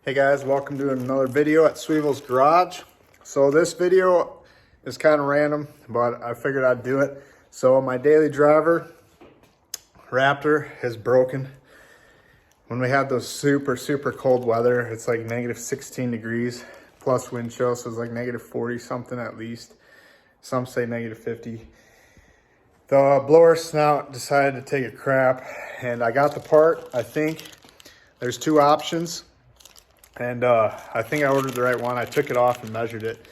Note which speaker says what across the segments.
Speaker 1: Hey guys, welcome to another video at Sweevel's Garage. So this video is kind of random, but I figured I'd do it. So my daily driver, Raptor, is broken. When we have those super cold weather, it's like negative 16 degrees plus wind chill, so it's like negative 40 something at least. Some say negative 50. The blower snout decided to take a crap, and I got the part. I think there's two options. And I think I ordered the right one. I took it off and measured it.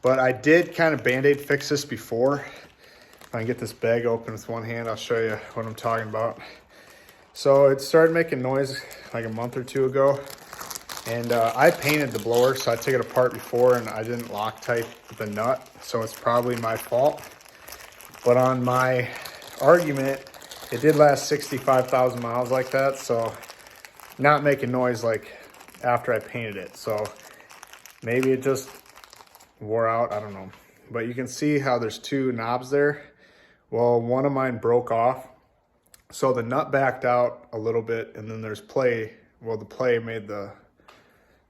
Speaker 1: But I did kind of Band-Aid fix this before. If I can get this bag open with one hand, I'll show you what I'm talking about. So it started making noise like a month or two ago. And I painted the blower, so I took it apart before and I didn't Loctite the nut. So it's probably my fault. But on my argument, it did last 65,000 miles like that. So not making noise like after I painted it. So maybe it just wore out, I don't know. But you can see how there's two knobs there. Well, one of mine broke off. So the nut backed out a little bit, and then there's play. Well, the play made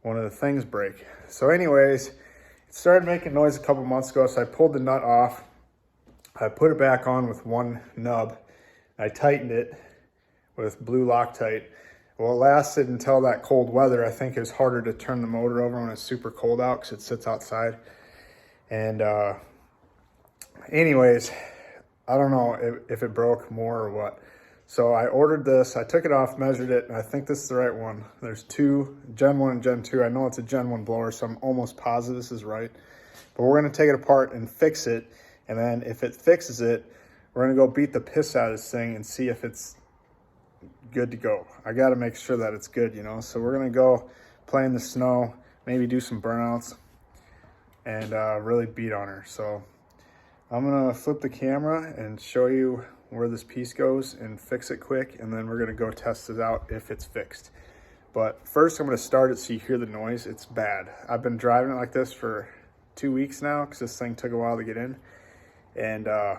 Speaker 1: one of the things break. So anyways, it started making noise a couple months ago, so I pulled the nut off. I put it back on with one nub. I tightened it with blue Loctite. Well, it lasted until that cold weather. I think it was harder to turn the motor over when it's super cold out because it sits outside. And anyways, I don't know if it broke more or what. So I ordered this. I took it off, measured it, and I think this is the right one. There's two, Gen 1 and Gen 2. I know it's a Gen 1 blower, so I'm almost positive this is right. But we're going to take it apart and fix it. And then if it fixes it, we're going to go beat the piss out of this thing and see if it's good to go. I got to make sure that it's good, you know. So we're gonna go play in the snow, maybe do some burnouts, and really beat on her. So I'm gonna flip the camera and show you where this piece goes and fix it quick, and then we're gonna go test it out if it's fixed. But first I'm gonna start it so you hear the noise. It's bad. I've been driving it like this for 2 weeks now because this thing took a while to get in, and it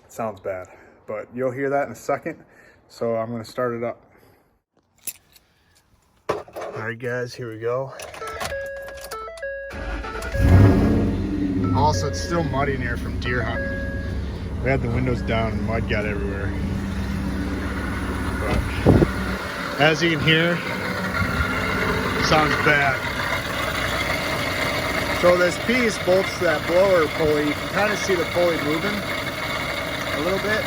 Speaker 1: sounds bad, but you'll hear that in a second. So I'm going to start it up. All right, guys, here we go. Also, it's still muddy in here from deer hunting. We had the windows down and mud got everywhere. But as you can hear, it sounds bad. So this piece bolts to that blower pulley. You can kind of see the pulley moving a little bit.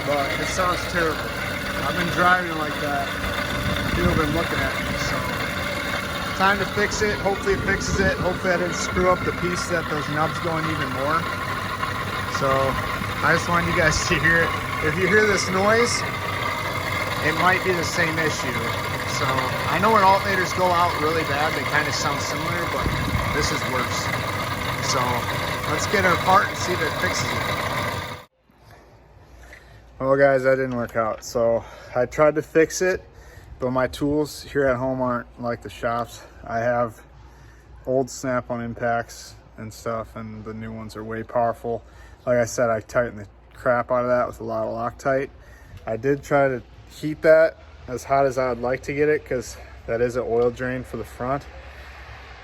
Speaker 1: But it sounds terrible. I've been driving like that. People have been looking at me, so time to fix it. Hopefully it fixes it. Hopefully I didn't screw up the piece that those nubs go in even more. So I just wanted you guys to hear it. If you hear this noise, it might be the same issue. So I know when alternators go out really bad, they kind of sound similar, but this is worse. So let's get it apart and see if it fixes it. Well guys, that didn't work out. So I tried to fix it, but my tools here at home aren't like the shops. I have old snap-on impacts and stuff, and the new ones are way powerful. Like I said, I tightened the crap out of that with a lot of Loctite. I did try to heat that as hot as I would like to get it, because that is an oil drain for the front.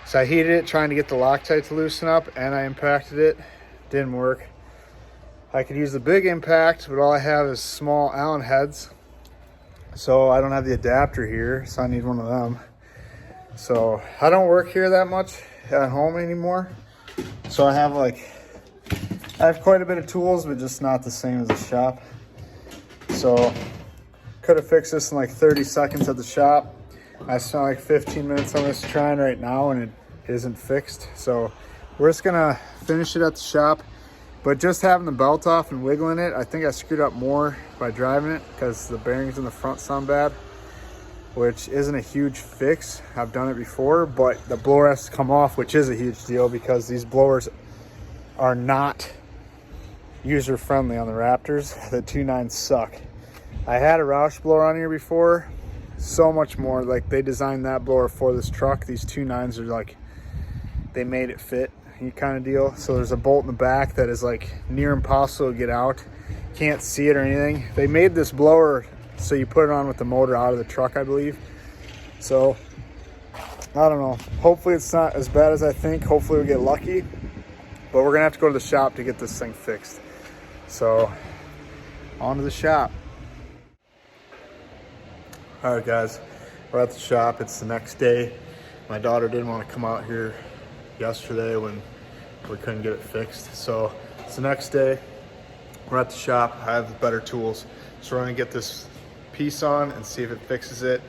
Speaker 1: So I heated it trying to get the Loctite to loosen up, and I impacted it. Didn't work. I could use the big impact, but all I have is small Allen heads. So I don't have the adapter here, so I need one of them. So I don't work here that much at home anymore. So I have quite a bit of tools, but just not the same as the shop. So could have fixed this in like 30 seconds at the shop. I spent like 15 minutes on this trying right now, and it isn't fixed. So we're just gonna finish it at the shop. But just having the belt off and wiggling it, I think I screwed up more by driving it because the bearings in the front sound bad, which isn't a huge fix. I've done it before, but the blower has to come off, which is a huge deal because these blowers are not user-friendly on the Raptors. The 2.9s suck. I had a Roush blower on here before, so much more. Like, they designed that blower for this truck. These 2.9s are like, they made it fit. Kind of deal. So there's a bolt in the back that is like near impossible to get out. Can't see it or anything. They made this blower so you put it on with the motor out of the truck, I believe. So I don't know. Hopefully it's not as bad as I think. Hopefully we get lucky. But we're gonna have to go to the shop to get this thing fixed. So, on to the shop. All right, guys, we're at the shop. It's the next day. My daughter didn't want to come out here yesterday when we couldn't get it fixed. So it's the next day. We're at the shop. I have the better tools. So we're gonna get this piece on and see if it fixes it.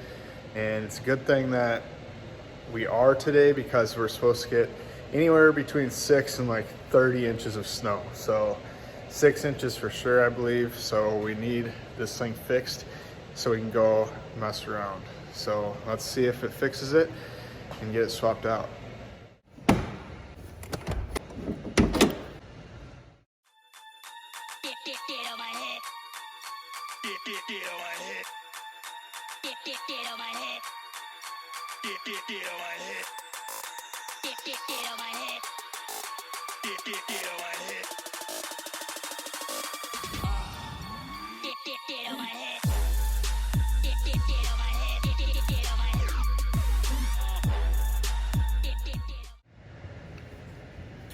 Speaker 1: And it's a good thing that we are today, because we're supposed to get anywhere between 6 and like 30 inches of snow. So 6 inches for sure, I believe. So we need this thing fixed so we can go mess around. So let's see if it fixes it and get it swapped out.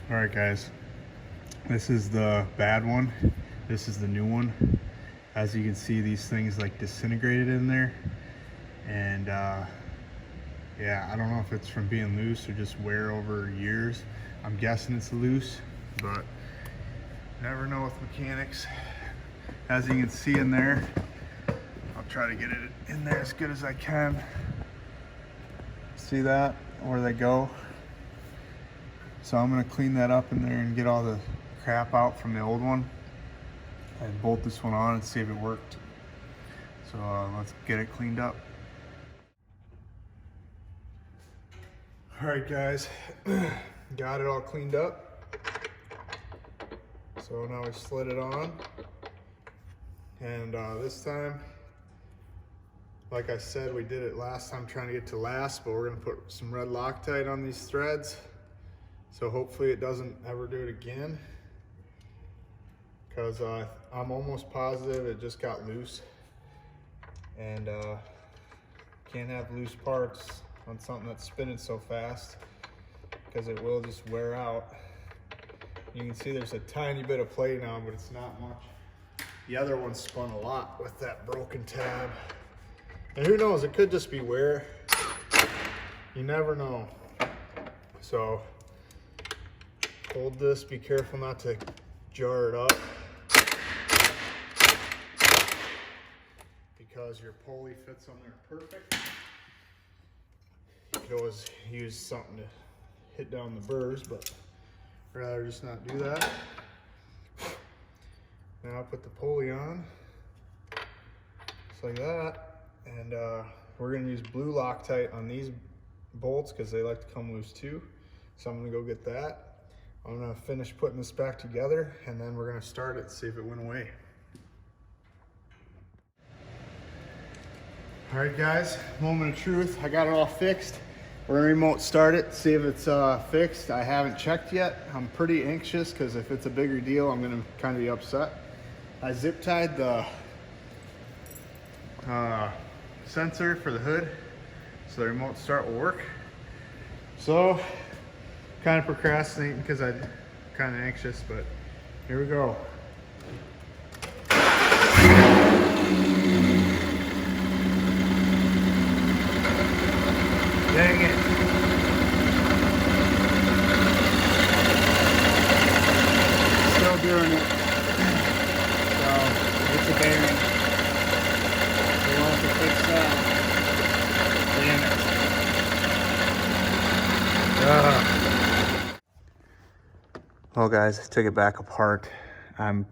Speaker 1: All right, guys, this is the bad one. This is the new one. As you can see, these things like disintegrated in there. And yeah, I don't know if it's from being loose or just wear over years. I'm guessing it's loose, but never know with mechanics. As you can see in there, I'll try to get it in there as good as I can. See that, where they go? So I'm gonna clean that up in there and get all the crap out from the old one and bolt this one on and see if it worked. So let's get it cleaned up. All right, guys, got it all cleaned up. So now we slid it on. And this time, like I said, we did it last time trying to get to last, but we're gonna put some red Loctite on these threads. So hopefully it doesn't ever do it again, because I'm almost positive it just got loose, and can't have loose parts on something that's spinning so fast, because it will just wear out. You can see there's a tiny bit of play now, but it's not much. The other one spun a lot with that broken tab, and who knows, it could just be wear. You never know. So hold this, be careful not to jar it up, because your pulley fits on there perfect. You could always use something to hit down the burrs, but I'd rather just not do that. Now I'll put the pulley on, just like that, and we're gonna use blue Loctite on these bolts because they like to come loose too. So I'm gonna go get that. I'm gonna finish putting this back together, and then we're gonna start it, see if it went away. All right, guys, moment of truth. I got it all fixed. We're gonna remote start it, see if it's fixed. I haven't checked yet. I'm pretty anxious, because if it's a bigger deal, I'm gonna kind of be upset. I zip tied the sensor for the hood, so the remote start will work. So, kind of procrastinating because I'm kind of anxious, but here we go. Dang it. Still doing it. So, it's a bearing. We want to fix that. Damn it. Well, guys, I took it back apart. I'm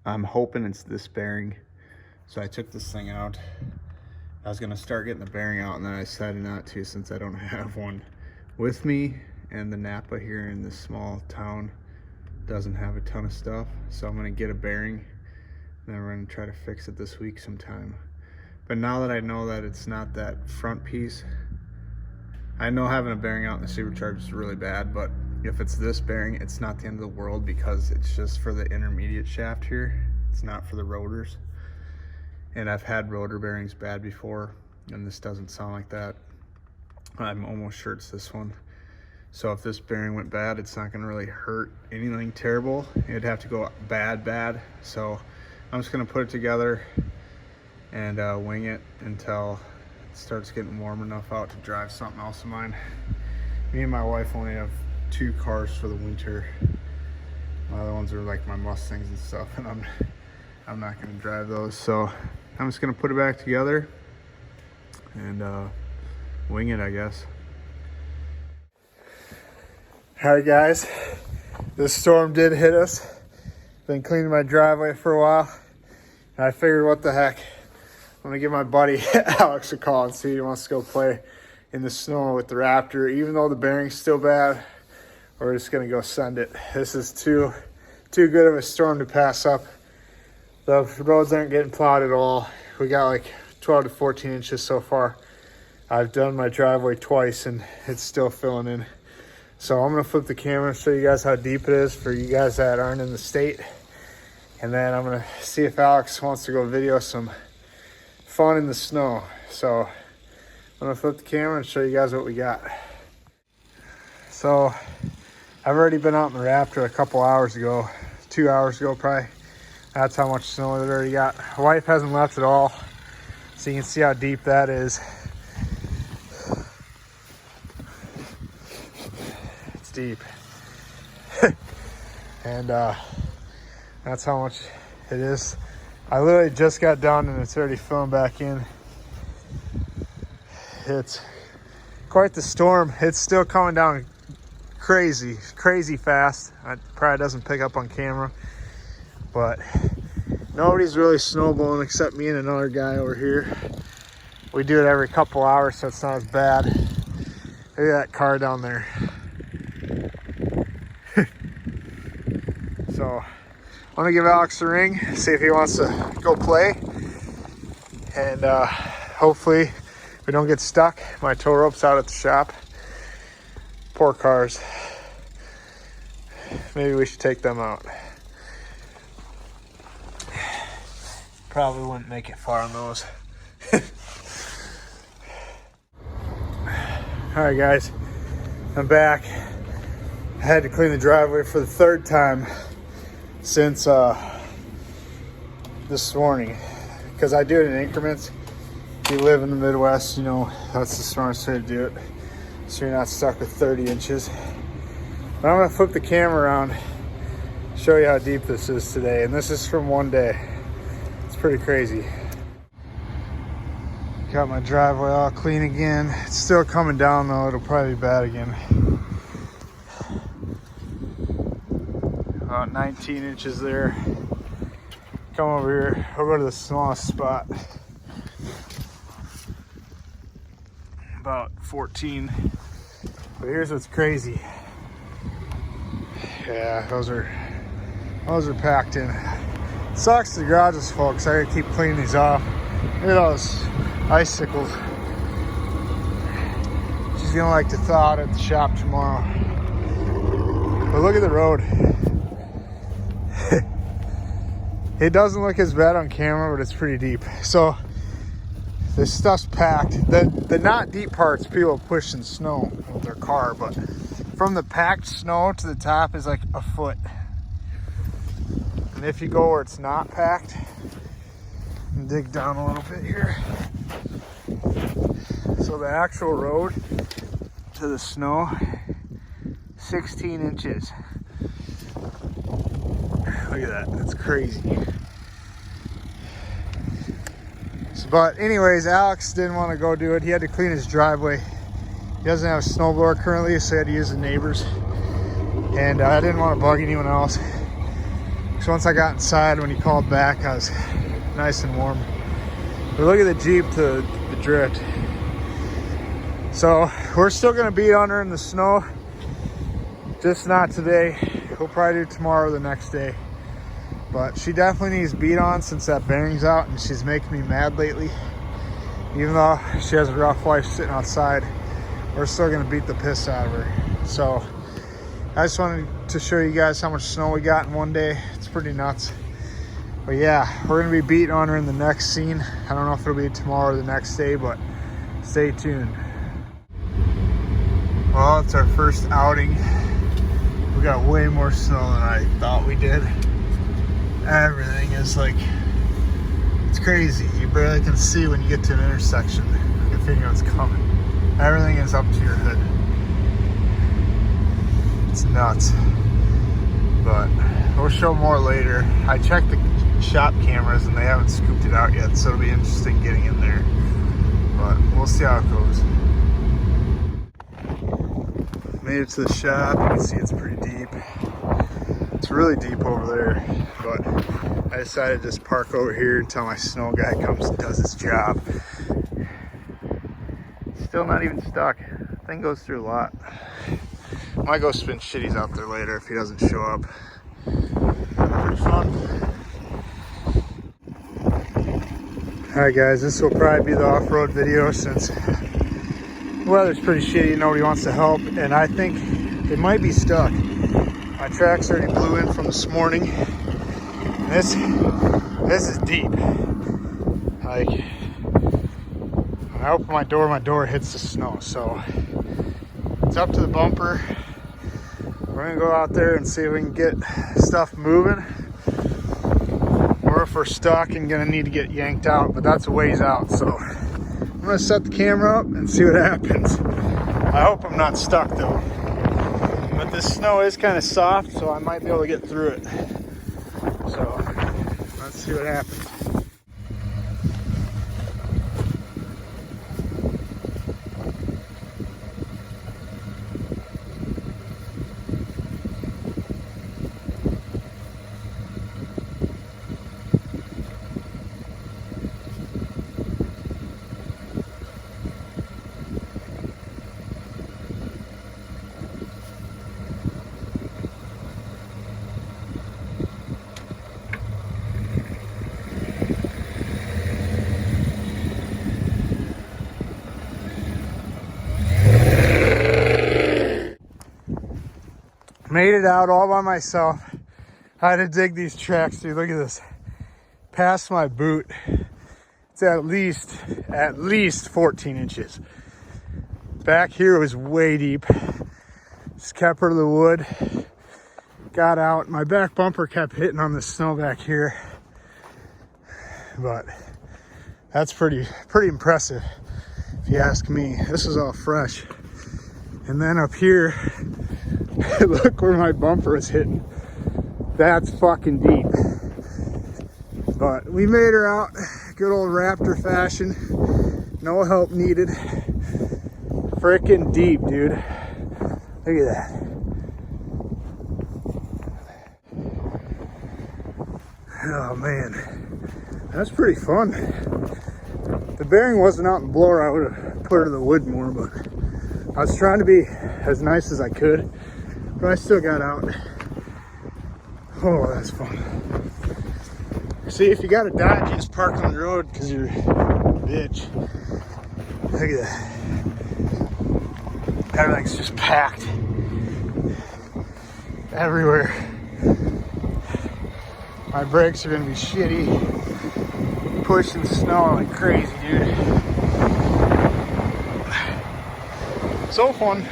Speaker 1: hoping it's this bearing. So I took this thing out. I was gonna start getting the bearing out, and then I decided not to, since I don't have one with me, and the Napa here in this small town doesn't have a ton of stuff. So I'm gonna get a bearing, and then we're gonna try to fix it this week sometime. But now that I know that it's not that front piece, I know having a bearing out in the supercharger is really bad, but if it's this bearing, it's not the end of the world, because it's just for the intermediate shaft here. It's not for the rotors. And I've had rotor bearings bad before, and this doesn't sound like that. I'm almost sure it's this one. So if this bearing went bad, it's not gonna really hurt anything terrible. It'd have to go bad. So I'm just gonna put it together and wing it until it starts getting warm enough out to drive something else of mine. Me and my wife only have 2 cars for the winter. My other ones are like my Mustangs and stuff, and I'm not gonna drive those. So I'm just gonna put it back together and wing it, I guess. All right, guys, this storm did hit us. Been cleaning my driveway for a while, and I figured, what the heck, I'm gonna give my buddy Alex a call and see if he wants to go play in the snow with the Raptor. Even though the bearing's still bad, we're just gonna go send it. This is too good of a storm to pass up. The roads aren't getting plowed at all. We got like 12 to 14 inches so far. I've done my driveway twice and it's still filling in. So I'm gonna flip the camera and show you guys how deep it is for you guys that aren't in the state. And then I'm gonna see if Alex wants to go video some fun in the snow. So I'm gonna flip the camera and show you guys what we got. So I've already been out in the Raptor a couple hours ago, 2 hours ago probably. That's how much snow it already got. My wife hasn't left at all. So you can see how deep that is. It's deep. And that's how much it is. I literally just got done and it's already filling back in. It's quite the storm. It's still coming down crazy fast. It probably doesn't pick up on camera, but nobody's really snowballing except me and another guy over here. We do it every couple hours, so it's not as bad. Look at that car down there. So I'm gonna give Alex a ring, see if he wants to go play, and hopefully we don't get stuck. My tow rope's out at the shop. Poor cars. Maybe we should take them out. Probably wouldn't make it far on those. All right, guys, I'm back. I had to clean the driveway for the 3rd time since this morning, because I do it in increments. If you live in the Midwest, you know that's the smartest way to do it, so you're not stuck with 30 inches. But I'm gonna flip the camera around, show you how deep this is today, and this is from one day. It's pretty crazy. Got my driveway all clean again. It's still coming down though, it'll probably be bad again. About 19 inches there. Come over here, we'll go to the smallest spot. About 14. But here's what's crazy. Yeah, those are packed in. Sucks the garage is full because I gotta keep cleaning these off. Look at those icicles. She's gonna like to thaw out at the shop tomorrow. But look at the road. It doesn't look as bad on camera, but it's pretty deep. So this stuff's packed. The not deep parts, people pushing snow with their car, but from the packed snow to the top is like a foot. And if you go where it's not packed, and dig down a little bit here. So the actual road to the snow, 16 inches. Look at that, that's crazy. But anyways, Alex didn't want to go do it. He had to clean his driveway. He doesn't have a snowblower currently, so he had to use the neighbors. And I didn't want to bug anyone else. So once I got inside, when he called back, I was nice and warm. But look at the Jeep, the drift. So we're still gonna be under in the snow, just not today. We'll probably do tomorrow or the next day. But she definitely needs beat on since that bearing's out, and she's making me mad lately. Even though she has a rough life sitting outside, we're still gonna beat the piss out of her. So I just wanted to show you guys how much snow we got in one day. It's pretty nuts. But yeah, we're gonna be beating on her in the next scene. I don't know if it'll be tomorrow or the next day, but stay tuned. Well, it's our first outing. We got way more snow than I thought we did. Everything is like, it's crazy. You barely can see when you get to an intersection. You can figure what's coming. Everything is up to your hood. It's nuts. But we'll show more later. I checked the shop cameras and they haven't scooped it out yet, so it'll be interesting getting in there. But we'll see how it goes. Made it to the shop. You can see it's pretty deep. It's really deep over there, but I decided to just park over here until my snow guy comes and does his job. Still not even stuck. Thing goes through a lot. Might go spin shitties out there later if he doesn't show up. Pretty fun. Alright guys, this will probably be the off-road video since the weather's pretty shitty, nobody wants to help, and I think it might be stuck. My tracks already blew in from this morning. This is deep. Like, when I open my door hits the snow, so it's up to the bumper. We're gonna go out there and see if we can get stuff moving, or if we're stuck and gonna need to get yanked out, but that's a ways out. So I'm gonna set the camera up and see what happens. I hope I'm not stuck though, but this snow is kind of soft, so I might be able to get through it. So let's see what happens. Made it out all by myself. I had to dig these tracks, dude. Look at this. Past my boot. It's at least 14 inches. Back here was way deep. Just kept her to the wood. Got out. My back bumper kept hitting on the snow back here. But that's pretty impressive, if you ask me. This is all fresh. And then up here, look where my bumper is hitting. That's fucking deep. But we made her out, good old Raptor fashion. No help needed. Freaking deep, dude. Look at that. Oh man, that's pretty fun. If the bearing wasn't out in the blower, I would have put her to the wood more, but I was trying to be as nice as I could, but I still got out. Oh, that's fun. See, if you got to dodge, you just park on the road because you're a bitch. Look at that. Everything's just packed everywhere. My brakes are gonna be shitty. Pushing snow like crazy, dude. So fun.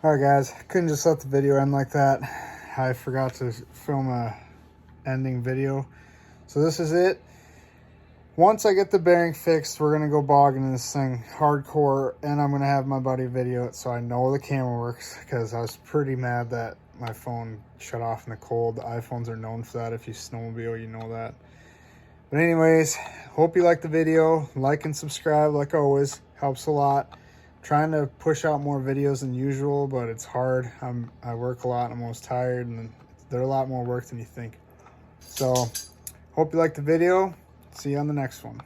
Speaker 1: Alright guys, couldn't just let the video end like that. I forgot to film a ending video, So this is it. Once I get the bearing fixed, we're gonna go bogging this thing hardcore, and I'm gonna have my buddy video it so I know the camera works, because I was pretty mad that my phone shut off in the cold. The iPhones are known for that. If you snowmobile, you know that. But anyways, hope you liked the video. Like and subscribe like always, helps a lot. I'm trying to push out more videos than usual, but it's hard. I work a lot, I'm almost tired, and they're a lot more work than you think. So hope you liked the video. See you on the next one.